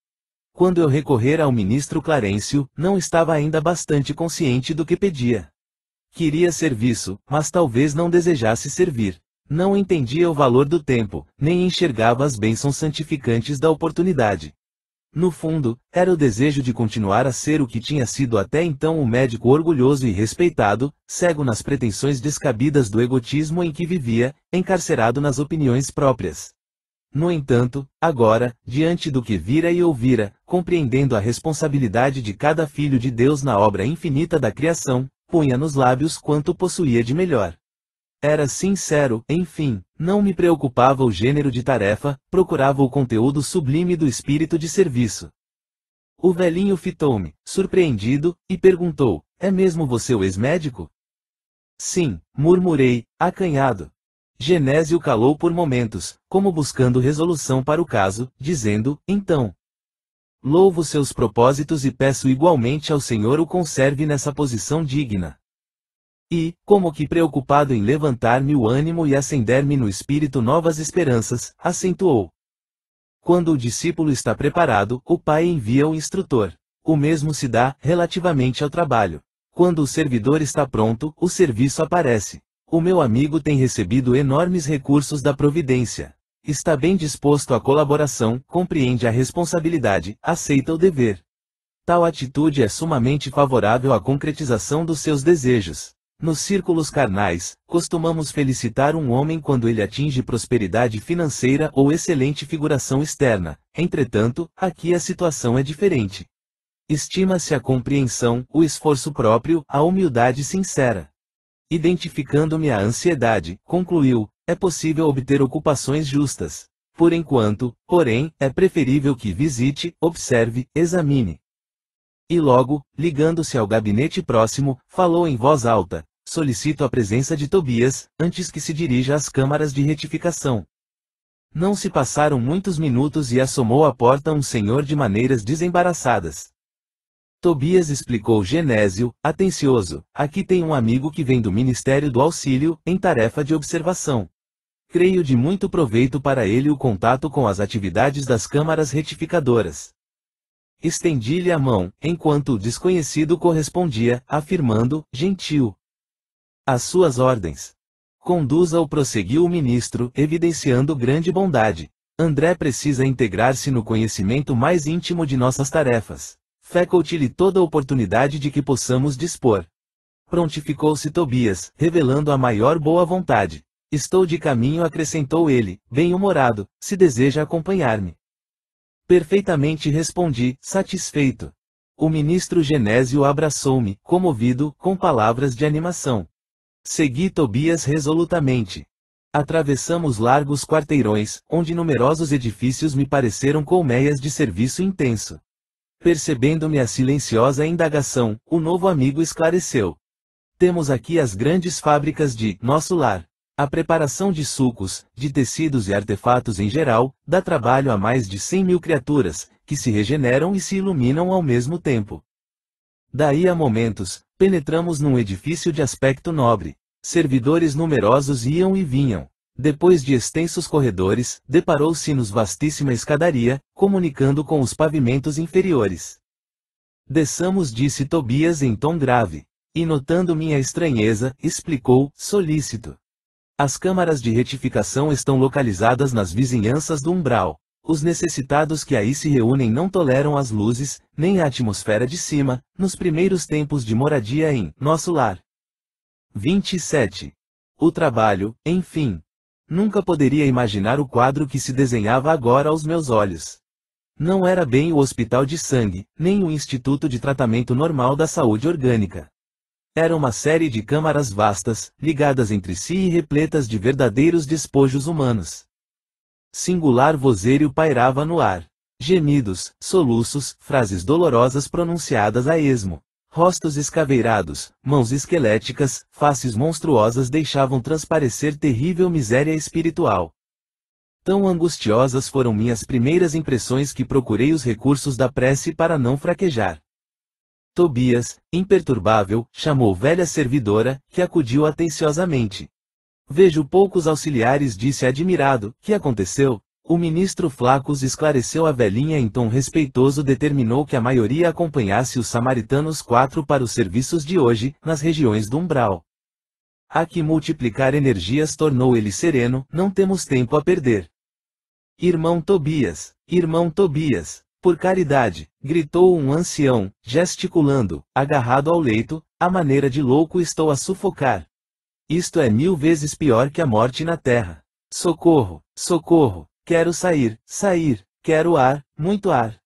Quando eu recorrer ao ministro Clarencio, não estava ainda bastante consciente do que pedia. Queria serviço, mas talvez não desejasse servir. Não entendia o valor do tempo, nem enxergava as bênçãos santificantes da oportunidade. No fundo, era o desejo de continuar a ser o que tinha sido até então um médico orgulhoso e respeitado, cego nas pretensões descabidas do egotismo em que vivia, encarcerado nas opiniões próprias. No entanto, agora, diante do que vira e ouvira, compreendendo a responsabilidade de cada filho de Deus na obra infinita da criação, punha nos lábios quanto possuía de melhor. Era sincero, enfim, não me preocupava o gênero de tarefa, procurava o conteúdo sublime do espírito de serviço. O velhinho fitou-me, surpreendido, e perguntou: é mesmo você o ex-médico? Sim, murmurei, acanhado. Genésio calou por momentos, como buscando resolução para o caso, dizendo: então. Louvo seus propósitos e peço igualmente ao Senhor o conserve nessa posição digna. E, como que preocupado em levantar-me o ânimo e acender-me no espírito novas esperanças, acentuou: quando o discípulo está preparado, o Pai envia o instrutor. O mesmo se dá, relativamente ao trabalho. Quando o servidor está pronto, o serviço aparece. O meu amigo tem recebido enormes recursos da providência. Está bem disposto à colaboração, compreende a responsabilidade, aceita o dever. Tal atitude é sumamente favorável à concretização dos seus desejos. Nos círculos carnais, costumamos felicitar um homem quando ele atinge prosperidade financeira ou excelente figuração externa. Entretanto, aqui a situação é diferente. Estima-se a compreensão, o esforço próprio, a humildade sincera. Identificando-me a ansiedade, concluiu: é possível obter ocupações justas. Por enquanto, porém, é preferível que visite, observe, examine. E logo, ligando-se ao gabinete próximo, falou em voz alta: solicito a presença de Tobias, antes que se dirija às câmaras de retificação. Não se passaram muitos minutos e assomou à porta um senhor de maneiras desembaraçadas. Tobias explicou Genésio, atencioso: aqui tem um amigo que vem do Ministério do Auxílio, em tarefa de observação. Creio de muito proveito para ele o contato com as atividades das câmaras retificadoras. Estendi-lhe a mão, enquanto o desconhecido correspondia, afirmando: gentil. Às suas ordens. Conduza-o, prosseguiu o ministro, evidenciando grande bondade. André precisa integrar-se no conhecimento mais íntimo de nossas tarefas. Faculte-lhe toda a oportunidade de que possamos dispor. Prontificou-se Tobias, revelando a maior boa vontade. Estou de caminho, acrescentou ele, bem-humorado, se deseja acompanhar-me. Perfeitamente, respondi, satisfeito. O ministro Genésio abraçou-me, comovido, com palavras de animação. Segui Tobias resolutamente. Atravessamos largos quarteirões, onde numerosos edifícios me pareceram colmeias de serviço intenso. Percebendo-me a silenciosa indagação, o novo amigo esclareceu: temos aqui as grandes fábricas de nosso lar. A preparação de sucos, de tecidos e artefatos em geral, dá trabalho a mais de 100.000 criaturas, que se regeneram e se iluminam ao mesmo tempo. Daí a momentos, penetramos num edifício de aspecto nobre. Servidores numerosos iam e vinham. Depois de extensos corredores, deparou-se-nos vastíssima escadaria, comunicando com os pavimentos inferiores. Desçamos, disse Tobias em tom grave. E notando minha estranheza, explicou, solícito. As câmaras de retificação estão localizadas nas vizinhanças do umbral. Os necessitados que aí se reúnem não toleram as luzes, nem a atmosfera de cima, nos primeiros tempos de moradia em nosso lar. 27. O trabalho, enfim. Nunca poderia imaginar o quadro que se desenhava agora aos meus olhos. Não era bem o hospital de sangue, nem o Instituto de Tratamento Normal da Saúde Orgânica. Era uma série de câmaras vastas, ligadas entre si e repletas de verdadeiros despojos humanos. Singular vozerio pairava no ar. Gemidos, soluços, frases dolorosas pronunciadas a esmo. Rostos escaveirados, mãos esqueléticas, faces monstruosas deixavam transparecer terrível miséria espiritual. Tão angustiosas foram minhas primeiras impressões que procurei os recursos da prece para não fraquejar. Tobias, imperturbável, chamou velha servidora, que acudiu atenciosamente. Vejo poucos auxiliares, disse admirado. Que aconteceu? O ministro Flacos esclareceu a velhinha em tom respeitoso, determinou que a maioria acompanhasse os samaritanos 4 para os serviços de hoje, nas regiões do umbral. Há que multiplicar energias, tornou ele sereno, não temos tempo a perder. Irmão Tobias, por caridade, gritou um ancião, gesticulando, agarrado ao leito, à maneira de louco estou a sufocar. Isto é 1000 vezes pior que a morte na terra. Socorro, socorro, quero sair, quero ar, muito ar.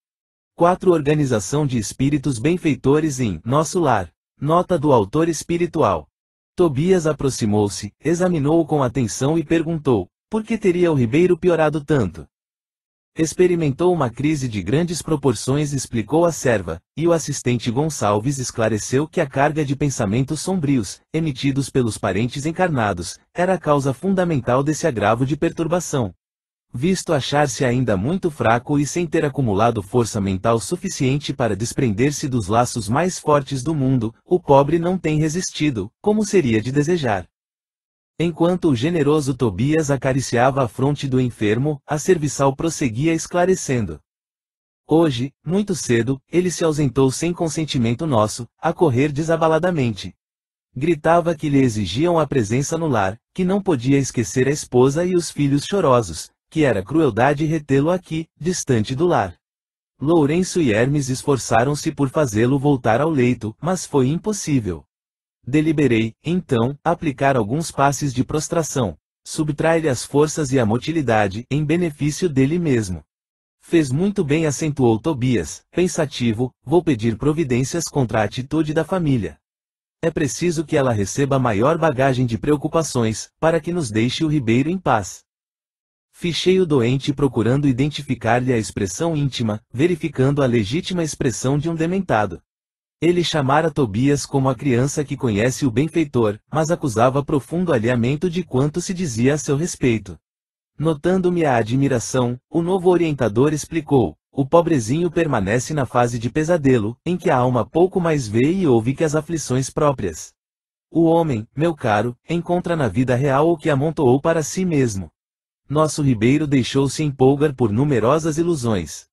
4 Organização de Espíritos Benfeitores em Nosso Lar. Nota do autor espiritual. Tobias aproximou-se, examinou-o com atenção e perguntou: por que teria o Ribeiro piorado tanto? Experimentou uma crise de grandes proporções, explicou a serva, e o assistente Gonçalves esclareceu que a carga de pensamentos sombrios, emitidos pelos parentes encarnados, era a causa fundamental desse agravo de perturbação. Visto achar-se ainda muito fraco e sem ter acumulado força mental suficiente para desprender-se dos laços mais fortes do mundo, o pobre não tem resistido, como seria de desejar. Enquanto o generoso Tobias acariciava a fronte do enfermo, a serviçal prosseguia esclarecendo. Hoje, muito cedo, ele se ausentou sem consentimento nosso, a correr desabaladamente. Gritava que lhe exigiam a presença no lar, que não podia esquecer a esposa e os filhos chorosos, que era crueldade retê-lo aqui, distante do lar. Lourenço e Hermes esforçaram-se por fazê-lo voltar ao leito, mas foi impossível. Deliberei, então, aplicar alguns passes de prostração, subtrai-lhe as forças e a motilidade, em benefício dele mesmo. Fez muito bem, acentuou Tobias, pensativo, vou pedir providências contra a atitude da família. É preciso que ela receba maior bagagem de preocupações, para que nos deixe o Ribeiro em paz. Fichei o doente procurando identificar-lhe a expressão íntima, verificando a legítima expressão de um dementado. Ele chamara Tobias como a criança que conhece o benfeitor, mas acusava profundo alheamento de quanto se dizia a seu respeito. Notando-me a admiração, o novo orientador explicou, o pobrezinho permanece na fase de pesadelo, em que a alma pouco mais vê e ouve que as aflições próprias. O homem, meu caro, encontra na vida real o que amontoou para si mesmo. Nosso Ribeiro deixou-se empolgar por numerosas ilusões.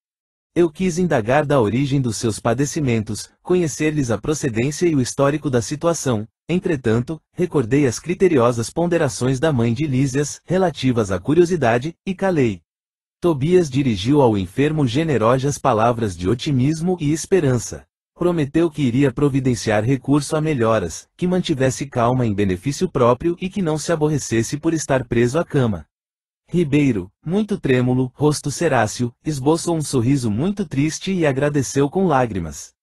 Eu quis indagar da origem dos seus padecimentos, conhecer-lhes a procedência e o histórico da situação. Entretanto, recordei as criteriosas ponderações da mãe de Lísias, relativas à curiosidade, e calei. Tobias dirigiu ao enfermo generosas palavras de otimismo e esperança. Prometeu que iria providenciar recurso a melhoras, que mantivesse calma em benefício próprio e que não se aborrecesse por estar preso à cama. Ribeiro, muito trêmulo, rosto ceráceo, esboçou um sorriso muito triste e agradeceu com lágrimas.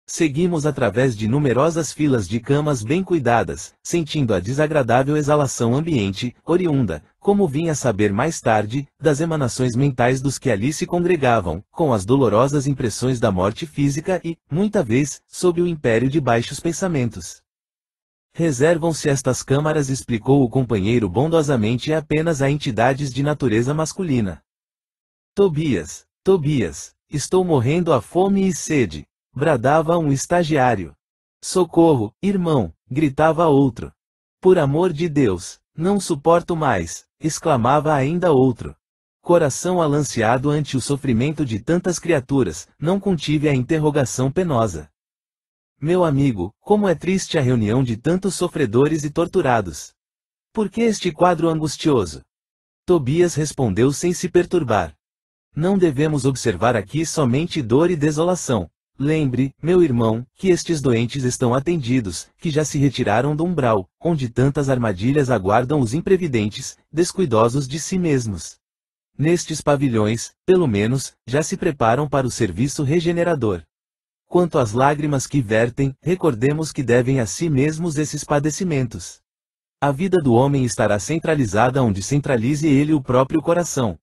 Seguimos através de numerosas filas de camas bem cuidadas, sentindo a desagradável exalação ambiente, oriunda, como vim a saber mais tarde, das emanações mentais dos que ali se congregavam, com as dolorosas impressões da morte física e, muita vez, sob o império de baixos pensamentos. Reservam-se estas câmaras, explicou o companheiro bondosamente, apenas a entidades de natureza masculina. Tobias, estou morrendo à fome e sede, bradava um estagiário. Socorro, irmão, gritava outro. Por amor de Deus, não suporto mais, exclamava ainda outro. Coração alanceado ante o sofrimento de tantas criaturas, não contive a interrogação penosa. Meu amigo, como é triste a reunião de tantos sofredores e torturados. Por que este quadro angustioso? Tobias respondeu sem se perturbar. Não devemos observar aqui somente dor e desolação. Lembre, meu irmão, que estes doentes estão atendidos, que já se retiraram do umbral, onde tantas armadilhas aguardam os imprevidentes, descuidosos de si mesmos. Nestes pavilhões, pelo menos, já se preparam para o serviço regenerador. Quanto às lágrimas que vertem, recordemos que devem a si mesmos esses padecimentos. A vida do homem estará centralizada onde centralize ele o próprio coração.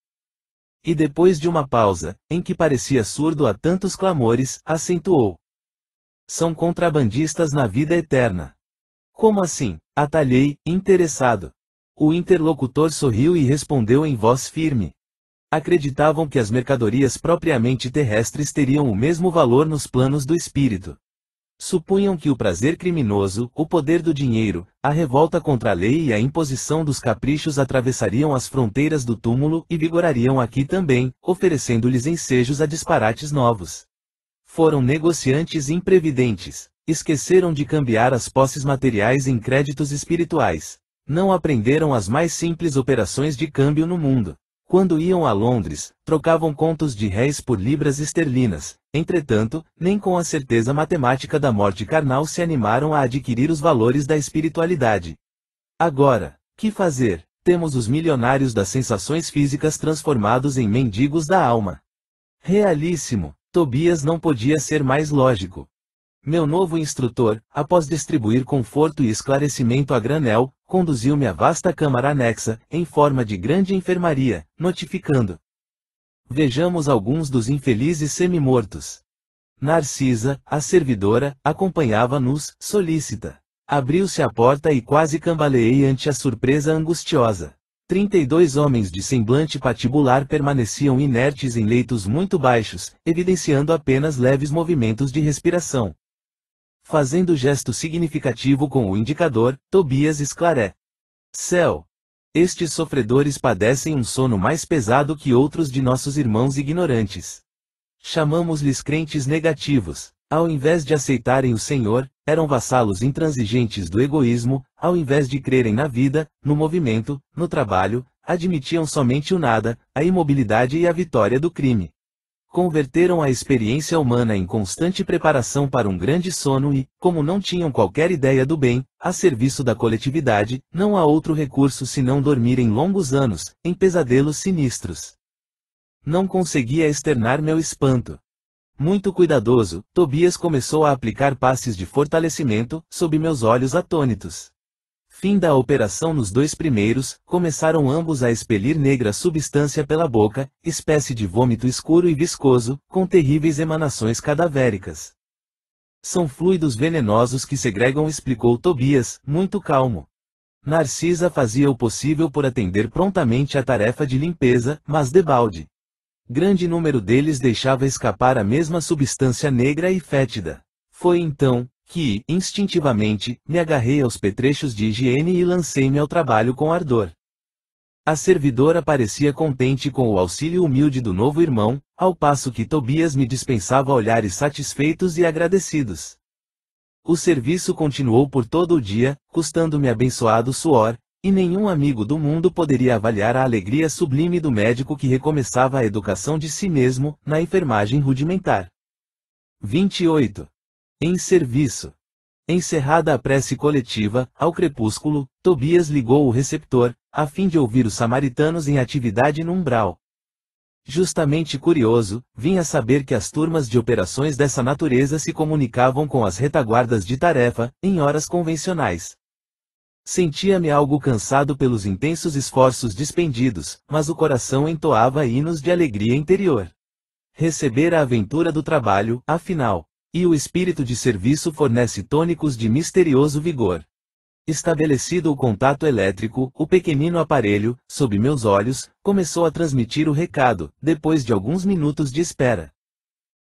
E depois de uma pausa, em que parecia surdo a tantos clamores, acentuou. São contrabandistas na vida eterna. Como assim? Atalhei, interessado. O interlocutor sorriu e respondeu em voz firme. Acreditavam que as mercadorias propriamente terrestres teriam o mesmo valor nos planos do espírito. Supunham que o prazer criminoso, o poder do dinheiro, a revolta contra a lei e a imposição dos caprichos atravessariam as fronteiras do túmulo e vigorariam aqui também, oferecendo-lhes ensejos a disparates novos. Foram negociantes imprevidentes, esqueceram de cambiar as posses materiais em créditos espirituais. Não aprenderam as mais simples operações de câmbio no mundo. Quando iam a Londres, trocavam contos de réis por libras esterlinas. Entretanto, nem com a certeza matemática da morte carnal se animaram a adquirir os valores da espiritualidade. Agora, que fazer? Temos os milionários das sensações físicas transformados em mendigos da alma. Realíssimo, Tobias não podia ser mais lógico. Meu novo instrutor, após distribuir conforto e esclarecimento a granel, conduziu-me à vasta câmara anexa, em forma de grande enfermaria, notificando. Vejamos alguns dos infelizes semi-mortos. Narcisa, a servidora, acompanhava-nos, solícita. Abriu-se a porta e quase cambaleei ante a surpresa angustiosa. 32 homens de semblante patibular permaneciam inertes em leitos muito baixos, evidenciando apenas leves movimentos de respiração. Fazendo gesto significativo com o indicador, Tobias esclarece. Céu! Estes sofredores padecem um sono mais pesado que outros de nossos irmãos ignorantes. Chamamos-lhes crentes negativos. Ao invés de aceitarem o Senhor, eram vassalos intransigentes do egoísmo, ao invés de crerem na vida, no movimento, no trabalho, admitiam somente o nada, a imobilidade e a vitória do crime. Converteram a experiência humana em constante preparação para um grande sono e, como não tinham qualquer ideia do bem, a serviço da coletividade, não há outro recurso senão dormir em longos anos, em pesadelos sinistros. Não conseguia externar meu espanto. Muito cuidadoso, Tobias começou a aplicar passes de fortalecimento, sob meus olhos atônitos. Fim da operação nos 2 primeiros, começaram ambos a expelir negra substância pela boca, espécie de vômito escuro e viscoso, com terríveis emanações cadavéricas. São fluidos venenosos que segregam, explicou Tobias, muito calmo. Narcisa fazia o possível por atender prontamente à tarefa de limpeza, mas debalde. Grande número deles deixava escapar a mesma substância negra e fétida. Foi então que, instintivamente, me agarrei aos petrechos de higiene e lancei-me ao trabalho com ardor. A servidora parecia contente com o auxílio humilde do novo irmão, ao passo que Tobias me dispensava olhares satisfeitos e agradecidos. O serviço continuou por todo o dia, custando-me abençoado suor, e nenhum amigo do mundo poderia avaliar a alegria sublime do médico que recomeçava a educação de si mesmo, na enfermagem rudimentar. 28. Em serviço. Encerrada a prece coletiva, ao crepúsculo, Tobias ligou o receptor, a fim de ouvir os samaritanos em atividade no umbral. Justamente curioso, vinha saber que as turmas de operações dessa natureza se comunicavam com as retaguardas de tarefa, em horas convencionais. Sentia-me algo cansado pelos intensos esforços despendidos, mas o coração entoava hinos de alegria interior. Receber a aventura do trabalho, afinal, e o espírito de serviço fornece tônicos de misterioso vigor. Estabelecido o contato elétrico, o pequenino aparelho, sob meus olhos, começou a transmitir o recado, depois de alguns minutos de espera.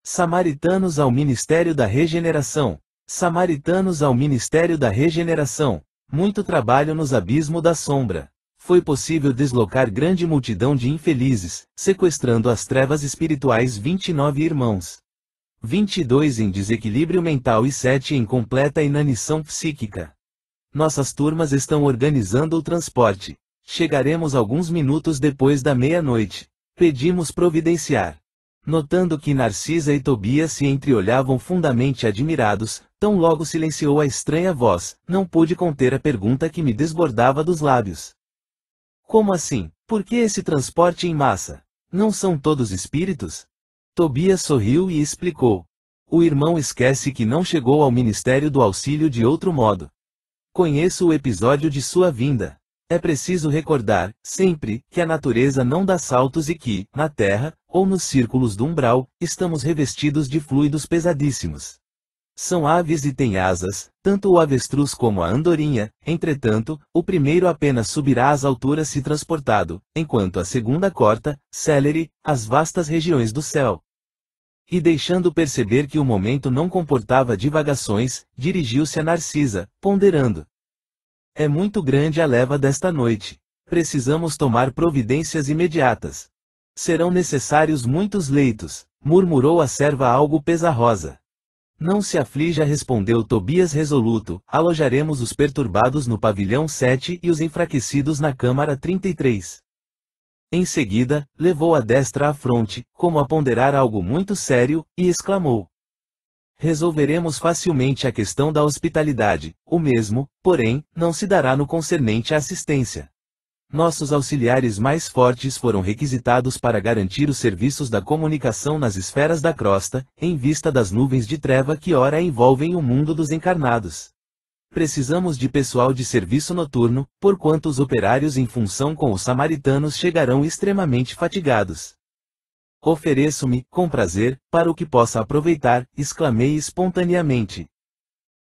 Samaritanos ao Ministério da Regeneração. Samaritanos ao Ministério da Regeneração. Muito trabalho nos abismos da sombra. Foi possível deslocar grande multidão de infelizes, sequestrando as trevas espirituais 29 irmãos. 22 em desequilíbrio mental e 7 em completa inanição psíquica. Nossas turmas estão organizando o transporte. Chegaremos alguns minutos depois da meia-noite. Pedimos providenciar. Notando que Narcisa e Tobias se entreolhavam fundamente admirados, tão logo silenciou a estranha voz, não pude conter a pergunta que me desbordava dos lábios. Como assim? Por que esse transporte em massa? Não são todos espíritos? Tobias sorriu e explicou. O irmão esquece que não chegou ao Ministério do Auxílio de outro modo. Conheço o episódio de sua vinda. É preciso recordar, sempre, que a natureza não dá saltos e que, na Terra, ou nos círculos do umbral, estamos revestidos de fluidos pesadíssimos. São aves e têm asas, tanto o avestruz como a andorinha, entretanto, o primeiro apenas subirá às alturas se transportado, enquanto a segunda corta, celere, as vastas regiões do céu. E deixando perceber que o momento não comportava divagações, dirigiu-se a Narcisa, ponderando. É muito grande a leva desta noite. Precisamos tomar providências imediatas. Serão necessários muitos leitos, murmurou a serva algo pesarrosa. Não se aflija, respondeu Tobias resoluto, alojaremos os perturbados no pavilhão 7 e os enfraquecidos na câmara 33. Em seguida, levou a destra à fronte, como a ponderar algo muito sério, e exclamou. Resolveremos facilmente a questão da hospitalidade, o mesmo, porém, não se dará no concernente à assistência. Nossos auxiliares mais fortes foram requisitados para garantir os serviços da comunicação nas esferas da crosta, em vista das nuvens de treva que ora envolvem o mundo dos encarnados. Precisamos de pessoal de serviço noturno, porquanto os operários em função com os samaritanos chegarão extremamente fatigados. Ofereço-me, com prazer, para o que possa aproveitar, exclamei espontaneamente.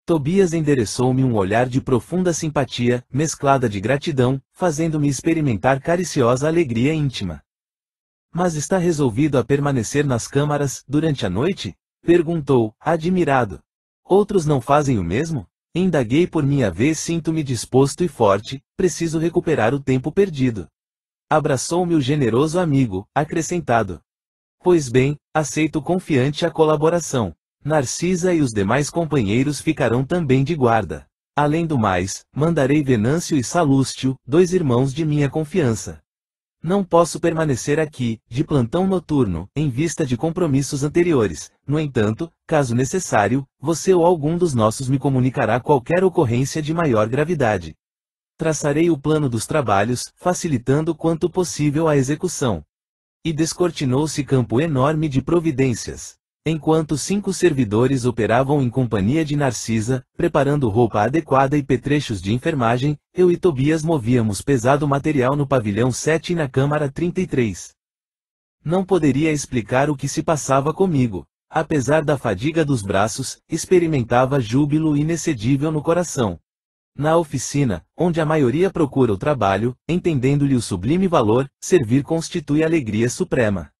Tobias endereçou-me um olhar de profunda simpatia, mesclada de gratidão, fazendo-me experimentar cariciosa alegria íntima. Mas está resolvido a permanecer nas câmaras, durante a noite? Perguntou, admirado. Outros não fazem o mesmo? Indaguei por minha vez. Sinto-me disposto e forte, preciso recuperar o tempo perdido. Abraçou-me o generoso amigo, acrescentado. Pois bem, aceito confiante a colaboração. Narcisa e os demais companheiros ficarão também de guarda. Além do mais, mandarei Venâncio e Salústio, 2 irmãos de minha confiança. Não posso permanecer aqui, de plantão noturno, em vista de compromissos anteriores. No entanto, caso necessário, você ou algum dos nossos me comunicará qualquer ocorrência de maior gravidade. Traçarei o plano dos trabalhos, facilitando quanto possível a execução. E descortinou-se campo enorme de providências. Enquanto 5 servidores operavam em companhia de Narcisa, preparando roupa adequada e petrechos de enfermagem, eu e Tobias movíamos pesado material no pavilhão 7 e na câmara 33. Não poderia explicar o que se passava comigo. Apesar da fadiga dos braços, experimentava júbilo inexcedível no coração. Na oficina, onde a maioria procura o trabalho, entendendo-lhe o sublime valor, servir constitui alegria suprema.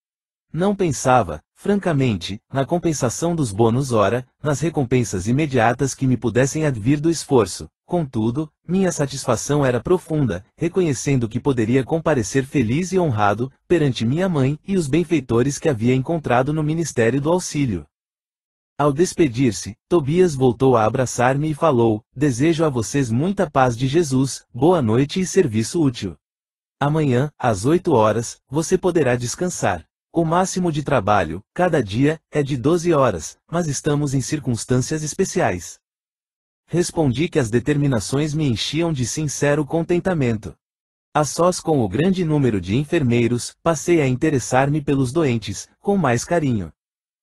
Não pensava, francamente, na compensação dos bônus hora, nas recompensas imediatas que me pudessem advir do esforço. Contudo, minha satisfação era profunda, reconhecendo que poderia comparecer feliz e honrado, perante minha mãe e os benfeitores que havia encontrado no Ministério do Auxílio. Ao despedir-se, Tobias voltou a abraçar-me e falou: desejo a vocês muita paz de Jesus, boa noite e serviço útil. Amanhã, às 8 horas, você poderá descansar. O máximo de trabalho, cada dia, é de 12 horas, mas estamos em circunstâncias especiais. Respondi que as determinações me enchiam de sincero contentamento. A sós com o grande número de enfermeiros, passei a interessar-me pelos doentes, com mais carinho.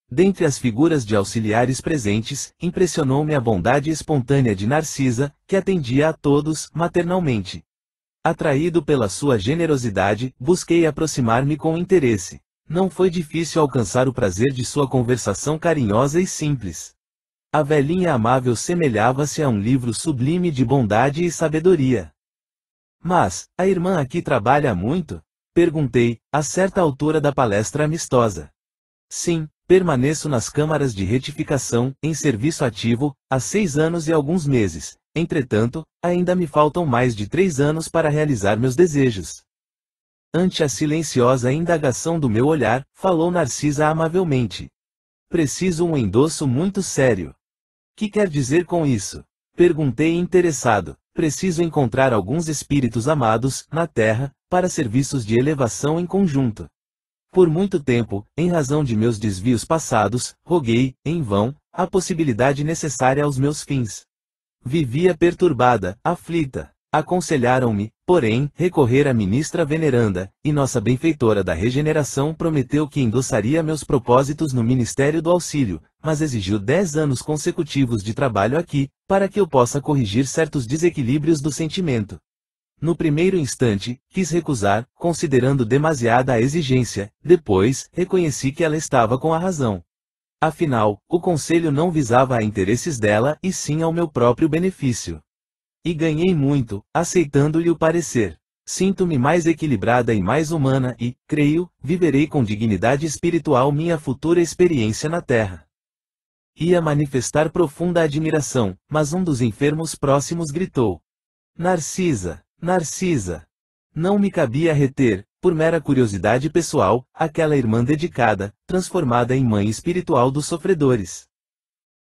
Dentre as figuras de auxiliares presentes, impressionou-me a bondade espontânea de Narcisa, que atendia a todos, maternalmente. Atraído pela sua generosidade, busquei aproximar-me com interesse. Não foi difícil alcançar o prazer de sua conversação carinhosa e simples. A velhinha amável semelhava-se a um livro sublime de bondade e sabedoria. Mas, a irmã aqui trabalha muito? Perguntei, a certa altura da palestra amistosa. Sim, permaneço nas câmaras de retificação, em serviço ativo, há 6 anos e alguns meses. Entretanto, ainda me faltam mais de 3 anos para realizar meus desejos. Ante a silenciosa indagação do meu olhar, falou Narcisa amavelmente. Preciso um endosso muito sério. Que quer dizer com isso? Perguntei interessado. Preciso encontrar alguns espíritos amados, na Terra, para serviços de elevação em conjunto. Por muito tempo, em razão de meus desvios passados, roguei, em vão, a possibilidade necessária aos meus fins. Vivia perturbada, aflita. Aconselharam-me, porém, recorrer à ministra veneranda, e nossa benfeitora da regeneração prometeu que endossaria meus propósitos no Ministério do Auxílio, mas exigiu 10 anos consecutivos de trabalho aqui, para que eu possa corrigir certos desequilíbrios do sentimento. No primeiro instante, quis recusar, considerando demasiada a exigência, depois, reconheci que ela estava com a razão. Afinal, o conselho não visava a interesses dela, e sim ao meu próprio benefício. E ganhei muito, aceitando-lhe o parecer. Sinto-me mais equilibrada e mais humana e, creio, viverei com dignidade espiritual minha futura experiência na Terra. Ia manifestar profunda admiração, mas um dos enfermos próximos gritou: Narcisa, Narcisa! Não me cabia reter, por mera curiosidade pessoal, aquela irmã dedicada, transformada em mãe espiritual dos sofredores.